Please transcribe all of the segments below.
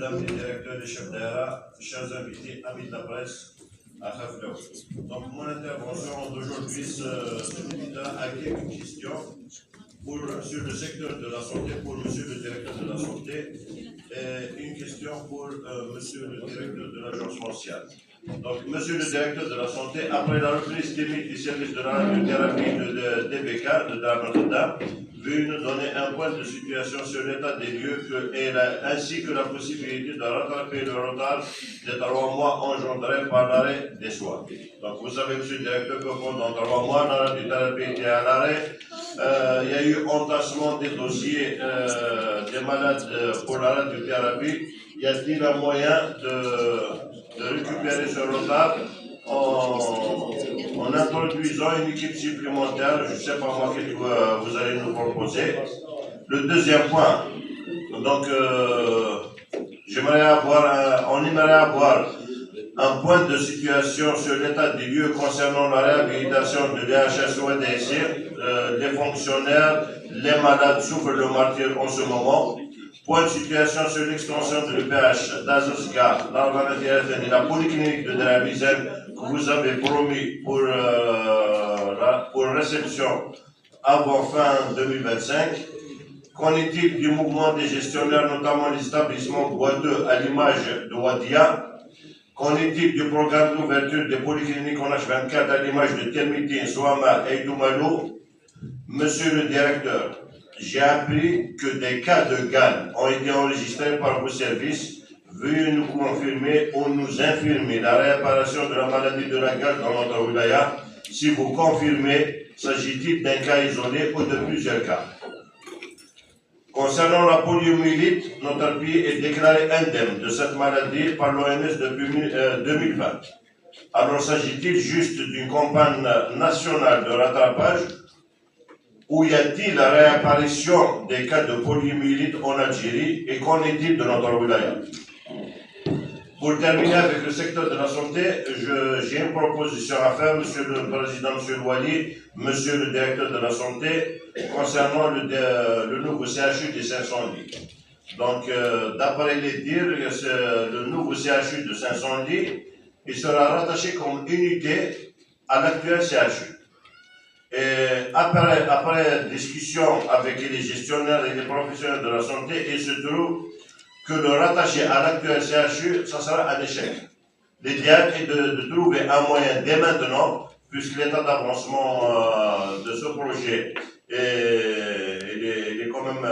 mesdames les directeurs et chefs d'ERA, chers invités, amis de la presse, à Khaflaoui. Donc, mon intervention d'aujourd'hui se limite à quelques questions sur le secteur de la santé pour Monsieur le directeur de la santé et une question pour Monsieur le directeur de l'agence sociale. Donc, Monsieur le directeur de la santé, après la reprise technique du service de radiothérapie de DBK, de Notre-Dame, veuillez nous donner un point de situation sur l'état des lieux ainsi que la possibilité de rattraper le retard de 3 mois engendré par l'arrêt des soins. Donc, vous savez, Monsieur le directeur, que pendant 3 mois, la radiothérapie était à l'arrêt. Il y a eu entassement des dossiers des malades pour la radiothérapie. Y a-t-il un moyen de récupérer ce retard en introduisant une équipe supplémentaire? Je ne sais pas moi ce que vous allez nous proposer. Le deuxième point, donc on aimerait avoir un point de situation sur l'état des lieux concernant la réhabilitation de l'EHSODC, les fonctionnaires, les malades souffrent le martyre en ce moment. Point de situation sur l'extension de l'EPH d'Azosga, et la polyclinique de Delabizen que vous avez promis pour réception avant fin 2025. Qu'en est-il du mouvement des gestionnaires, notamment les établissements boiteux à l'image de Wadia? Qu'en est-il du programme d'ouverture des polycliniques en H24 à l'image de Termitin, Souama et Doumalou? Monsieur le directeur, j'ai appris que des cas de GAN ont été enregistrés par vos services. Veuillez nous confirmer ou nous infirmer la réapparition de la maladie de la gale dans notre wilaya. Si vous confirmez, s'agit-il d'un cas isolé ou de plusieurs cas? Concernant la poliomyélite, notre pays est déclaré indemne de cette maladie par l'OMS depuis 2020. Alors s'agit-il juste d'une campagne nationale de rattrapage ou y a-t-il la réapparition des cas de poliomyélite en Algérie et qu'en est-il de notre wilaya? Pour terminer avec le secteur de la santé, j'ai une proposition à faire, Monsieur le Président, Monsieur Louali, Monsieur le Directeur de la Santé, concernant le nouveau CHU des 500 lits. Donc, d'après les dires, le nouveau CHU de 500 lits, il sera rattaché comme unité à l'actuel CHU. Et après discussion avec les gestionnaires et les professionnels de la santé, il se trouve que le rattacher à l'actuel CHU, ça sera un échec. L'idéal est de trouver un moyen dès maintenant, puisque l'état d'avancement de ce projet est quand même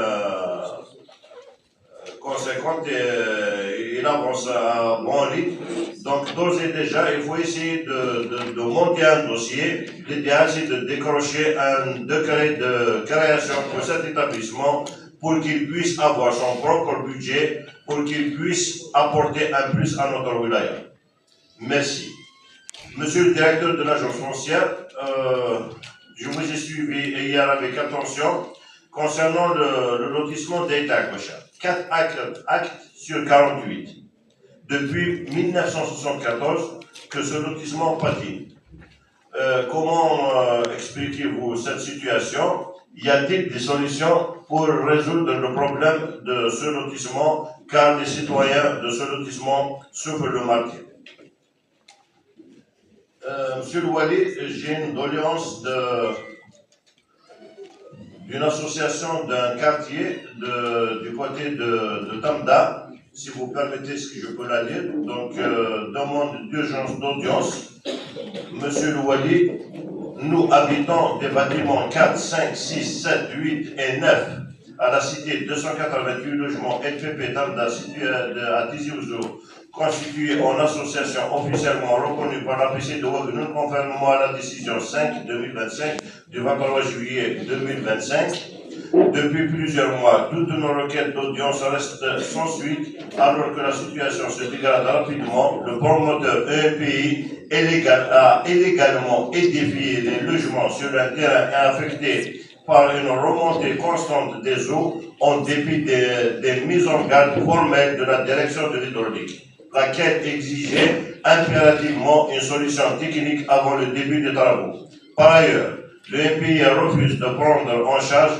conséquent et il avance à bon rythme. Donc, d'ores et déjà, il faut essayer de monter un dossier. L'idéal, c'est de décrocher un décret de création pour cet établissement pour qu'il puisse avoir son propre budget, pour qu'il puisse apporter un plus à notre wilaya. Merci. Monsieur le directeur de l'agence foncière, je vous ai suivi hier avec attention concernant le lotissement d'État Kocha. 4 actes sur 48. Depuis 1974 que ce lotissement patine. Comment expliquez-vous cette situation? Y a-t-il des solutions pour résoudre le problème de ce lotissement, car les citoyens de ce lotissement souffrent le martyre? Monsieur Louali, j'ai une doléance d'une association d'un quartier du côté de Tamda, si vous permettez ce que je peux la lire. Donc, demande d'urgence d'audience. Monsieur Louali, nous habitons des bâtiments 4, 5, 6, 7, 8 et 9 à la cité 288 logements LPP Tamda situé à Tizi Ouzou, constitués en association officiellement reconnue par la PC de Ouagadougou conformément à la décision 5-2025 du 23 juillet 2025. Depuis plusieurs mois, toutes nos requêtes d'audience restent sans suite, alors que la situation se dégrade rapidement. Le promoteur EPI a illégalement édifié les logements sur un terrain affecté par une remontée constante des eaux en dépit des mises en garde formelles de la direction de l'hydraulique, laquelle exigeait impérativement une solution technique avant le début des travaux. Par ailleurs, le MPI refuse de prendre en charge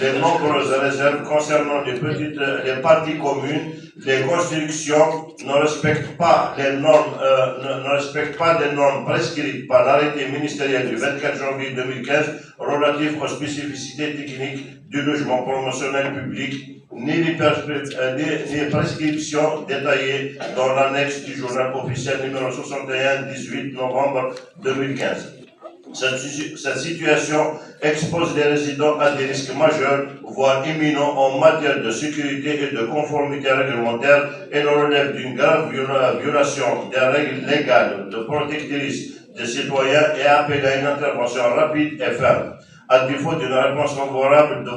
les nombreuses réserves concernant les parties communes. Les constructions ne respectent pas les normes, ne respectent pas les normes prescrites par l'arrêté ministériel du 24 janvier 2015 relatif aux spécificités techniques du logement promotionnel public, ni les prescriptions détaillées dans l'annexe du journal officiel numéro 61, 18 novembre 2015. Cette situation expose les résidents à des risques majeurs, voire imminents en matière de sécurité et de conformité réglementaire et relève d'une grave violation des règles légales de protectrice des citoyens et appelle à une intervention rapide et ferme. À défaut d'une réponse favorable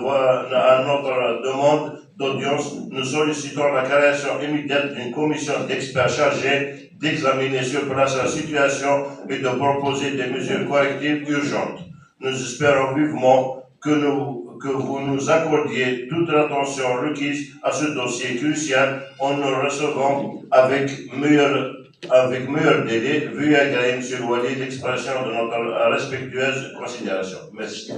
à notre demande d'audience, nous sollicitons la création immédiate d'une commission d'experts chargée d'examiner sur place la situation et de proposer des mesures correctives urgentes. Nous espérons vivement que vous nous accordiez toute l'attention requise à ce dossier crucial en nous recevant avec meilleur délai. Veuillez agréer, M. Wali, l'expression de notre respectueuse considération. Merci.